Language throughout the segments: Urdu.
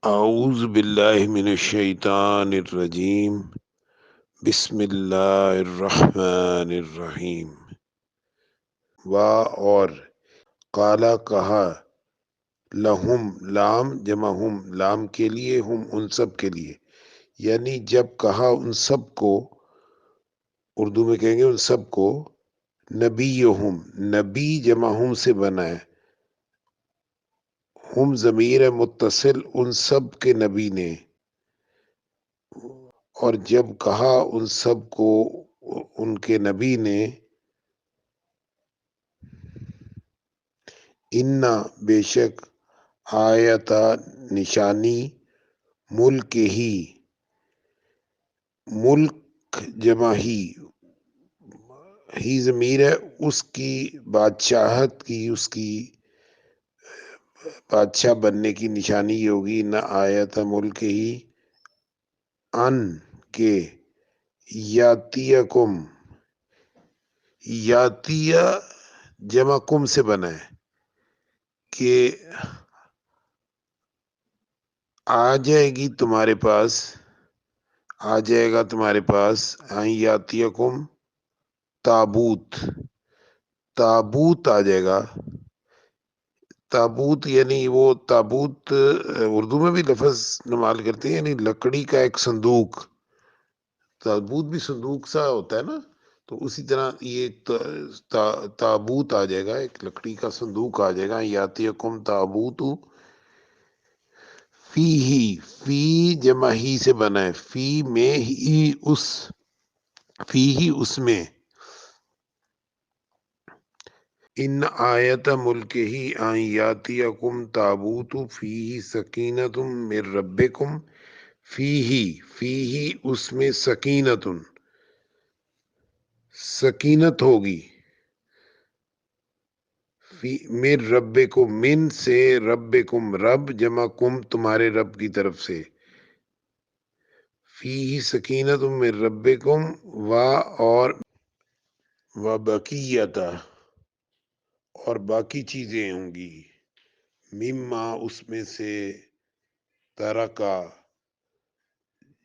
اعوذ باللہ من الشیطان الرجیم بسم اللہ الرحمن الرحیم اور قالا کہا لہم لام جمع ہم لام کے لیے ہم ان سب کے لیے، یعنی جب کہا ان سب کو، اردو میں کہیں گے ان سب کو، نبیہم نبی جمع ہم سے بنا ہے، ہم ضمیر متصل ان سب کے نبی نے، اور جب کہا ان سب کو ان کے نبی نے، انا بے شک آیتا نشانی ملک ملک جمع ہی ضمیر ہے اس کی بادشاہت کی، اس کی بادشاہ بننے کی نشانی یہ ہوگی، نہ آیت ملک ہی ان کے یاتیکم، یاتیہ جمع کم سے بنا ہے کہ آ جائے گی تمہارے پاس، آ جائے گا تمہارے پاس، یاتیکم تابوت، تابوت آ جائے گا، تابوت یعنی وہ تابوت اردو میں بھی لفظ استعمال کرتے ہیں، یعنی لکڑی کا ایک صندوق، تابوت بھی صندوق سا ہوتا ہے نا، تو اسی طرح یہ تابوت آ جائے گا، ایک لکڑی کا صندوق آ جائے گا، یاتیکم تابوت فی جمع ہی سے بنا ہے، فی میں ہی اس، فی ہی اس میں، ان آیت ملک ہی یاتیکم تابوت فیہ سکینت من ربکم، فیہ اس میں سکینتن سکینت ہوگی، من ربکم من سے ربکم رب جمع کم تمہارے رب کی طرف سے، فیہ سکینت من ربکم اور بقیتا اور باقی چیزیں ہوں گی، مما اس میں سے، ترکا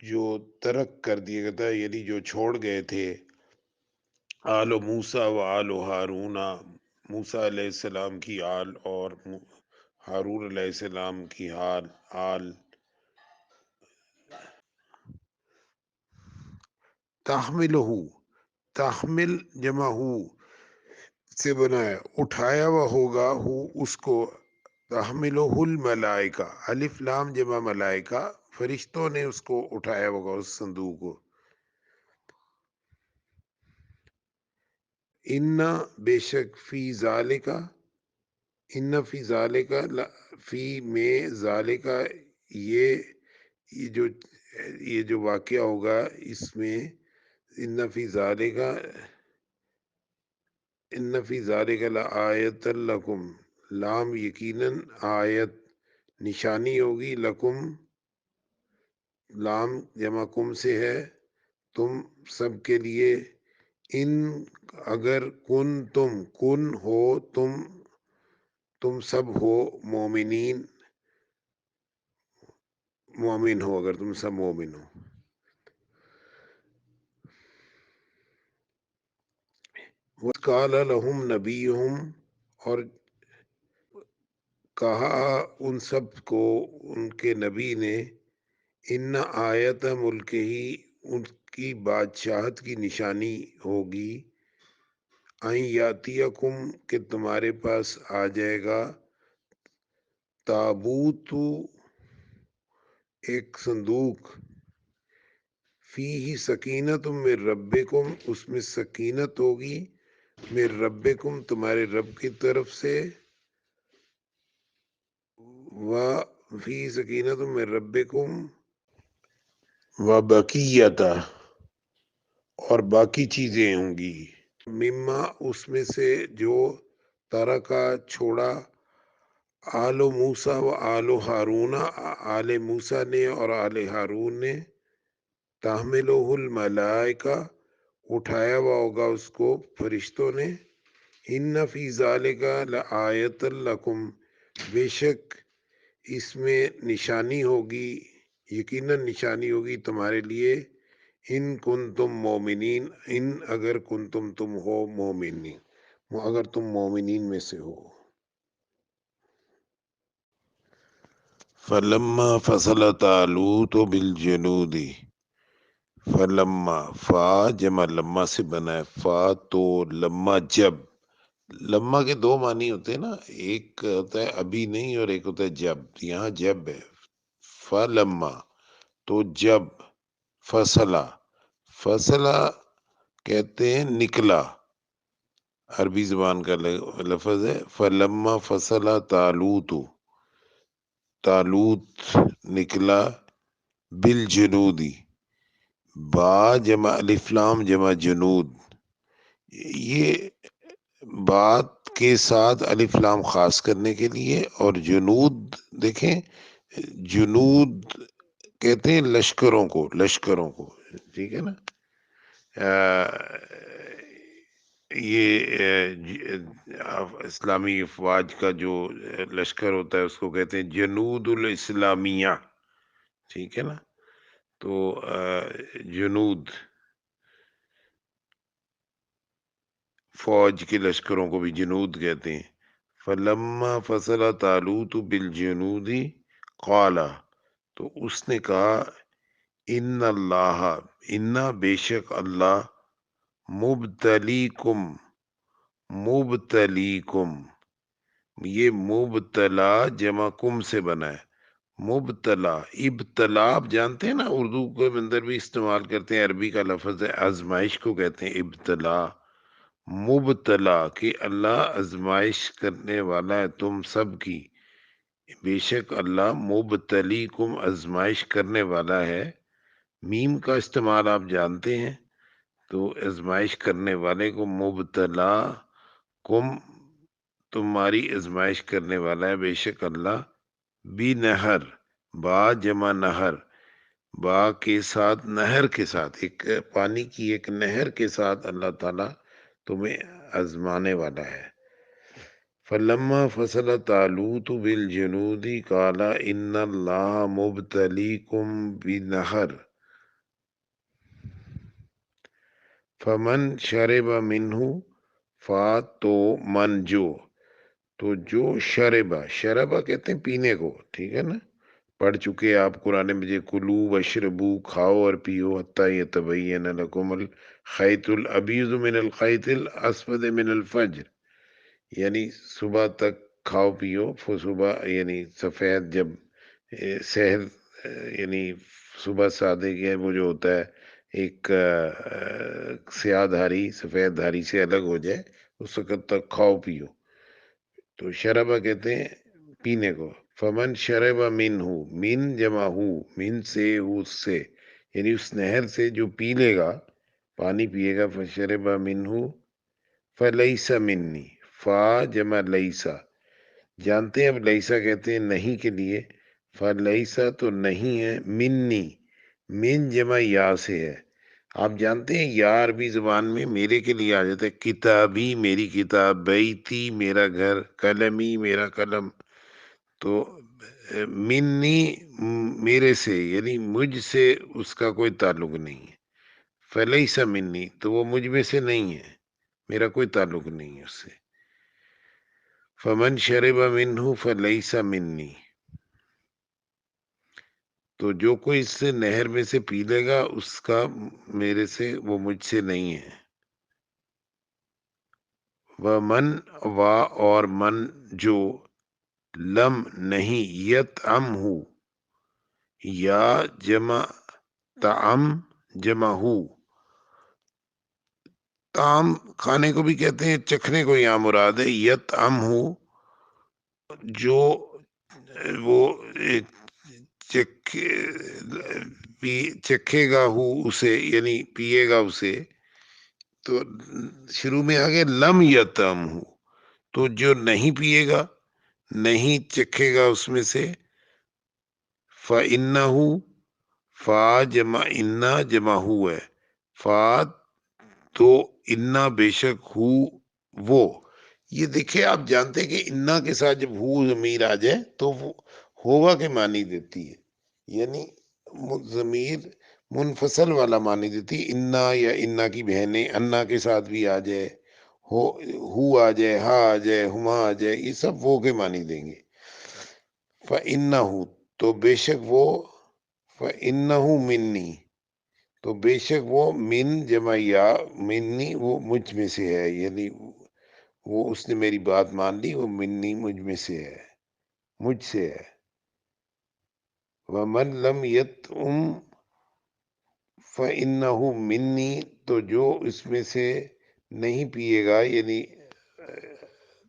جو ترک کر دیا گیا تھا، یعنی جو چھوڑ گئے تھے، آل موسیٰ و آل ہارون، موسیٰ علیہ السلام کی آل اور ہارون علیہ السلام کی آل، تحملہ تحمل جمع ہو سے بنا ہے، اٹھایا ہوا ہوگا ہو اس کو، تحملہ الملائکہ الف لام جمع ملائکہ، فرشتوں نے اس کو اٹھایا ہوگا اس صندوق کو، ان بے شک فی ذالکا، ان فی ذالکا فی میں ذالکا یہ جو واقعہ ہوگا اس میں، ان فی ذالکا ان فی ذالک لآیۃ لکم، لام یقیناً آیت نشانی ہوگی، لکم لام جمع کم سے ہے، تم سب کے لیے، ان اگر کن ہو تم سب ہو مومنین، مومن ہو اگر تم سب مومن ہو، وَقَالَ لَهُمْ نَبِيُّهُمْ اور کہا ان سب کو ان کے نبی نے، ان آیت ملک ہی ان کی بادشاہت کی نشانی ہوگی، این یاتیکم کہ تمہارے پاس آ جائے گا، تابوت ایک صندوق، فیہ سکینت من ربکم اس میں سکینت ہوگی، من ربکم تمہارے رب کی طرف سے، فی سکینت من ربکم بقیتا اور باقی چیزیں ہوں گی، مما اس میں سے جو طرح کا چھوڑا، آل موسیٰ و آل ہارون آل موسیٰ نے اور آل ہارون نے، تحملہ الملائکہ اٹھایا ہوا ہوگا اس کو فرشتوں نے، ان فی ذالک لآیۃ لکم بے شک اس میں نشانی ہوگی، یقیناً نشانی ہوگی تمہارے لیے، ان کن تم مومنین، ان اگر کن تم ہو مومنین، اگر تم مومنین میں سے ہو۔ فلما فصل طالوت بالجنود، فلما فا جمع لما سے بنا ہے، فا تو لما جب، لما کے دو معنی ہوتے ہیں نا، ایک ہوتا ہے ابھی نہیں اور ایک ہوتا ہے جب، یہاں جب ہے، فلما تو جب، فصلہ، فصلہ کہتے ہیں نکلا، عربی زبان کا لفظ ہے، فلما فصلہ طالوت، طالوت نکلا، بالجنودی، با جمع الف لام جمع جنود، یہ بات کے ساتھ الف لام خاص کرنے کے لیے، اور جنود دیکھیں، جنود کہتے ہیں لشکروں کو، لشکروں کو، ٹھیک ہے نا، یہ اسلامی افواج کا جو لشکر ہوتا ہے اس کو کہتے ہیں جنود الاسلامیہ، ٹھیک ہے نا، تو جنود فوج کے لشکروں کو بھی جنود کہتے ہیں۔ فلما فصل طالوت بالجنود قال، تو اس نے کہا، ان اللہ، ان بے شک اللہ، مبتلیکم، مبتلیکم، یہ مبتلا جمع کم سے بنا ہے، مبتلا، ابتلا آپ جانتے ہیں نا، اردو کے اندر بھی استعمال کرتے ہیں، عربی کا لفظ ہے، آزمائش کو کہتے ہیں ابتلا، مبتلا کہ اللہ آزمائش کرنے والا ہے تم سب کی، بے شک اللہ مبتلیکم آزمائش کرنے والا ہے، میم کا استعمال آپ جانتے ہیں، تو آزمائش کرنے والے کو مبتلا کم، تمہاری آزمائش کرنے والا ہے بے شک اللہ، بی نہر، با جمع نہر، با کے ساتھ نہر کے ساتھ، ایک پانی کی ایک نہر کے ساتھ اللہ تعالیٰ تمہیں آزمانے والا ہے۔ فلما فصل طالوت بالجنود قال ان اللہ مبتلیکم بنہر فمن شرب منہ، فا تو من جو، تو جو شربا، شربا کہتے ہیں پینے کو، ٹھیک ہے نا، پڑھ چکے آپ قرآن مجید، کلو وشربو، کھاؤ اور پیو، حتی یتبین لکم الخیط الابیض من الخیط الاسود من الفجر، یعنی صبح تک کھاؤ پیو، صبح یعنی سفید جب سحر، یعنی صبح صادق ہے وہ جو ہوتا ہے ایک سیاہ دھاری سفید دھاری سے الگ ہو جائے، اس وقت تک کھاؤ پیو، تو شربہ کہتے ہیں پینے کو۔ فمن شربہ من ہو، من جمع ہو، من سے ہو سے، یعنی اس نہر سے جو پی لے گا، پانی پیے گا، فشربہ من ہو فلیس منی، فا جمع لیسا، جانتے ہیں اب لیسا کہتے ہیں نہیں کے لیے، فلیسا تو نہیں ہے، منی، من جمع یا سے ہے، آپ جانتے ہیں یا عربی زبان میں میرے کے لیے آ جاتا ہے، کتابی میری کتاب، بیتی میرا گھر، قلمی میرا قلم، تو منی میرے سے، یعنی مجھ سے اس کا کوئی تعلق نہیں ہے، فلیسا منی تو وہ مجھ میں سے نہیں ہے، میرا کوئی تعلق نہیں ہے اس سے، فمن شرب منہ فلیس منی، تو جو کوئی اس سے نہر میں سے پی لے گا اس کا میرے سے، وہ مجھ سے نہیں ہے۔ ومن و اور من جو، لم نہیں، یطعم ہو، یا جمع طعم جمع ہو، طعام کھانے کو بھی کہتے ہیں، چکھنے کو یہاں مراد ہے، یطعم ہو جو وہ چکھے گا ہو اسے، یعنی پیے گا اسے، تو شروع میں آگے لم یطعم ہو، تو جو نہیں پیے گا، نہیں چکھے گا اس میں سے، فَإِنَّهُ، فا جمع انا جمع ہو ہے، فا تو انا بے شک ہو وہ، یہ دیکھیں آپ جانتے ہیں کہ انا کے ساتھ جب ہو ضمیر آ جائے تو ہوگا کے معنی دیتی ہے، یعنی ضمیر منفصل والا معنی دیتی ہے، انا یا انا کی بہنیں انا کے ساتھ بھی آ جائے، ہو آ جائے، ہا آ جائے، ہما آ جائے، یہ سب وہ کے معنی دیں گے۔ فَإِنَّهُ تو بے شک وہ، فَإِنَّهُ مِنِّي تو بے شک وہ، من جمع یا، منی وہ مجھ میں سے ہے، یعنی وہ اس نے میری بات مان لی، وہ منی مجھ میں سے ہے، مجھ سے ہے۔ وَمَن لَّمْ يَطْعُمْ فَإِنَّهُ مِنِّي تو جو اس میں سے نہیں پیے گا، یعنی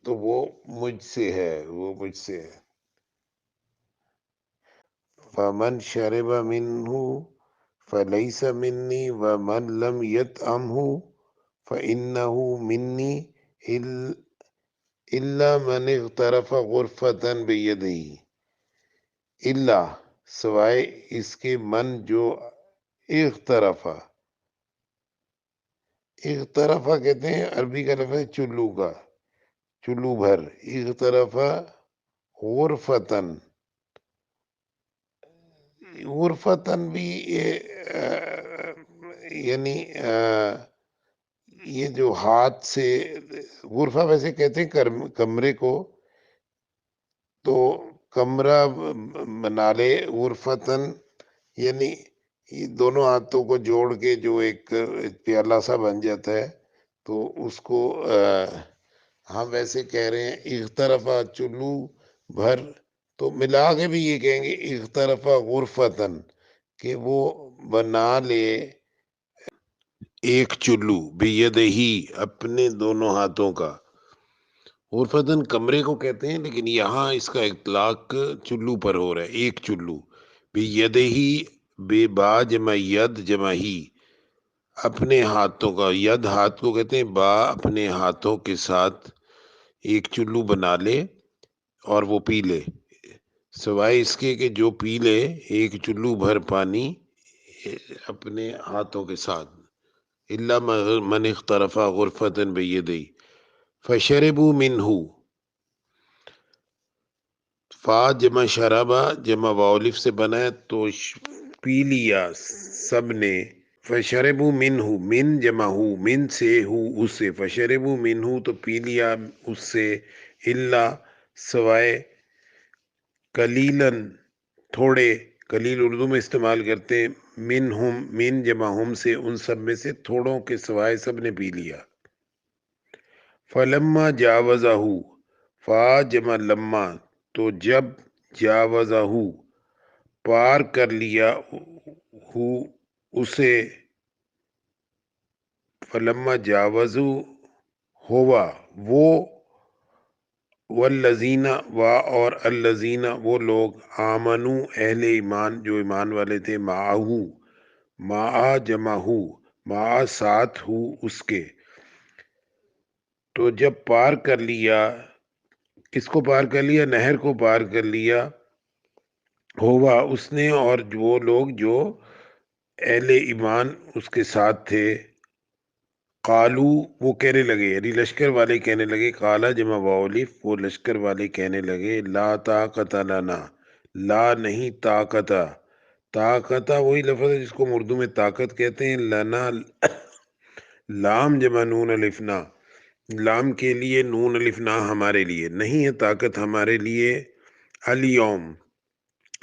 تو وہ مجھ سے ہے، وہ مجھ سے ہے۔ فَمَن شَرِبَ مِنْهُ فَلَيْسَ مِنِّي وَمَن لَّمْ يَطْعَمْهُ فَإِنَّهُ مِنِّي إِلَّا مَنِ اغْتَرَفَ غُرْفَةً بِيَدِهِ الا سوائے اس کے، من جو اغترفا، اغترفا کہتے ہیں عربی کا لفظ ہے چلو کا، چلو بھر، اغترفا غرفتن، غرفتن بھی یعنی یہ جو ہاتھ سے، غرفہ ویسے کہتے ہیں کمرے کو، تو کمرہ بنا لے، غرفتن یعنی یہ دونوں ہاتھوں کو جوڑ کے جو ایک پیالہ سا بن جاتا ہے، تو اس کو ہم ویسے کہہ رہے ہیں اغترفا چلو بھر، تو ملا کے بھی یہ کہیں گے اغترفا غرفتن، کہ وہ بنا لے ایک چلو، بیدہی اپنے دونوں ہاتھوں کا، غرفتن کمرے کو کہتے ہیں، لیکن یہاں اس کا اطلاق چلو پر ہو رہا ہے، ایک چلو، بیدہی بے با جمع ید جمع ہی اپنے ہاتھوں کا، ید ہاتھ کو کہتے ہیں، با اپنے ہاتھوں کے ساتھ ایک چلو بنا لے اور وہ پی لے، سوائے اس کے کہ جو پی لے ایک چلو بھر پانی اپنے ہاتھوں کے ساتھ، الا من اغترف غرفة بیدی فشربوا منہ، فا جمع شرابہ جمع واولف سے بنا ہے، تو پی لیا سب نے، فشربوا منہ، من جمع ہو، من سے ہو اس سے، فشربوا منہ تو پی لیا اس سے، الا سوائے، قلیلاً تھوڑے، قلیل اردو میں استعمال کرتے ہیں، منہم من جمع ہم سے، ان سب میں سے تھوڑوں کے سوائے سب نے پی لیا۔ فلما جاوزہ، فا جمع لما تو جب، جاوزہ پار کر لیا ہو اسے، فلما جاوزو ہوا وہ، والذین و اور الذین وہ لوگ، آمنو اہل ایمان جو ایمان والے تھے، معہو معا جمع ہو، معا ساتھ ہو اس کے، تو جب پار کر لیا، کس کو پار کر لیا، نہر کو پار کر لیا، ہوا اس نے اور وہ لوگ جو اہل ایمان اس کے ساتھ تھے، قالو وہ کہنے لگے، یعنی لشکر والے کہنے لگے، قالا جمع واولف وہ لشکر والے کہنے لگے، لا طاقت لنا، لا نہیں طاقت، طاقت وہی لفظ ہے جس کو ہم اردو میں طاقت کہتے ہیں، لنا لام جمع نون الفنا، لام کے لیے نون الفنا ہمارے لیے نہیں ہے طاقت ہمارے لیے، الیوم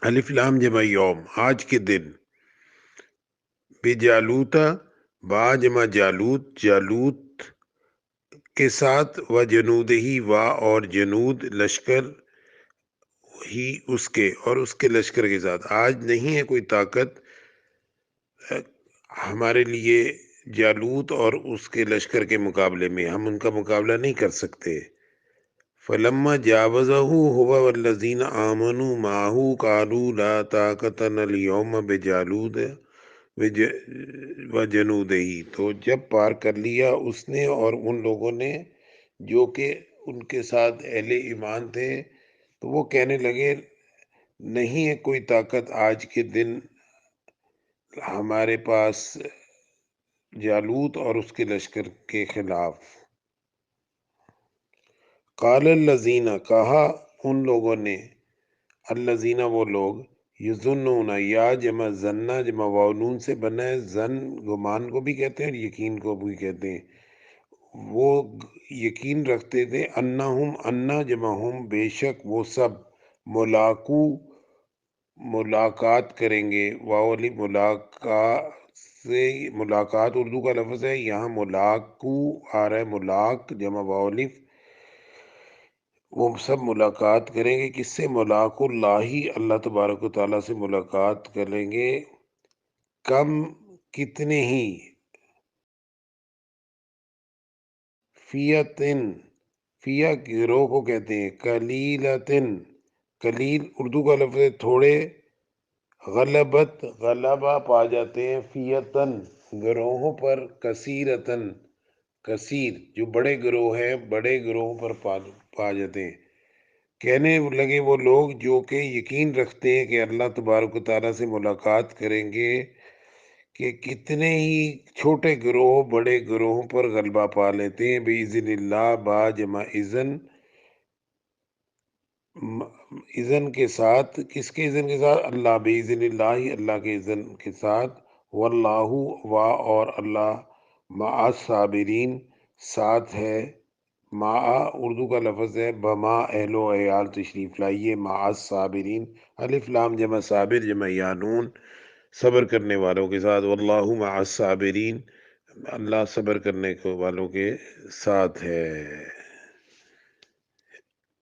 الف لام جمع یوم آج کے دن، بجالوتا با جمع جالوت جالوت کے ساتھ، و جنود ہی و اور جنود لشکر ہی اس کے اور اس کے لشکر کے ساتھ، آج نہیں ہے کوئی طاقت ہمارے لیے جالوت اور اس کے لشکر کے مقابلے میں، ہم ان کا مقابلہ نہیں کر سکتے۔ فلما جاوزہ هو والذین آمنوا معه قالوا لا طاقت لنا اليوم بجالوت وجنودہ، تو جب پار کر لیا اس نے اور ان لوگوں نے جو کہ ان کے ساتھ اہل ایمان تھے، تو وہ کہنے لگے نہیں ہے کوئی طاقت آج کے دن ہمارے پاس جالوت اور اس کے لشکر کے خلاف۔ قال الذین کہا ان لوگوں نے، الذین وہ لوگ، یظنون یا جمع ظنہ جمع واو نون سے بنا ہے، زن گمان کو بھی کہتے ہیں اور یقین کو بھی کہتے ہیں، وہ یقین رکھتے تھے، انہم انا جمع ہم بے شک وہ سب، ملاقو ملاقات کریں گے، واو علی ملاقات سے، ملاقات اردو کا لفظ ہے، یہاں ملاقو آ رہا ہے، ملاق جمع واو الف، وہ سب ملاقات کریں گے، کس سے؟ ملاق اللہ، اللہ تبارک و تعالیٰ سے ملاقات کریں گے، کم کتنے ہی، فیتن فیا گروہ کو کہتے ہیں، کلیلتن کلیل اردو کا لفظ ہے تھوڑے، غلبت غلبہ پا جاتے ہیں، فیتن گروہوں پر، کثیرتن کثیر جو بڑے گروہ ہیں بڑے گروہوں پر پا جاتے ہیں۔ کہنے لگے وہ لوگ جو کہ یقین رکھتے ہیں کہ اللہ تبارک و تعالیٰ سے ملاقات کریں گے، کہ کتنے ہی چھوٹے گروہ بڑے گروہوں پر غلبہ پا لیتے ہیں، بِإِذْنِ اللہ، با جمع اذن، اذن کے ساتھ، کس کے اذن کے ساتھ؟ اللہ، بِإِذْنِ اللہ، اللہ کے اذن کے ساتھ، واللہ وا اور اللہ، مع الصابرین ساتھ ہے، مع اردو کا لفظ ہے، بما اہل و عیال تشریف لائیے، مع الصابرین، الف لام جمع صابر جمع یانون، صبر کرنے والوں کے ساتھ، واللہ مع الصابرین، اللہ صبر کرنے والوں کے ساتھ ہے۔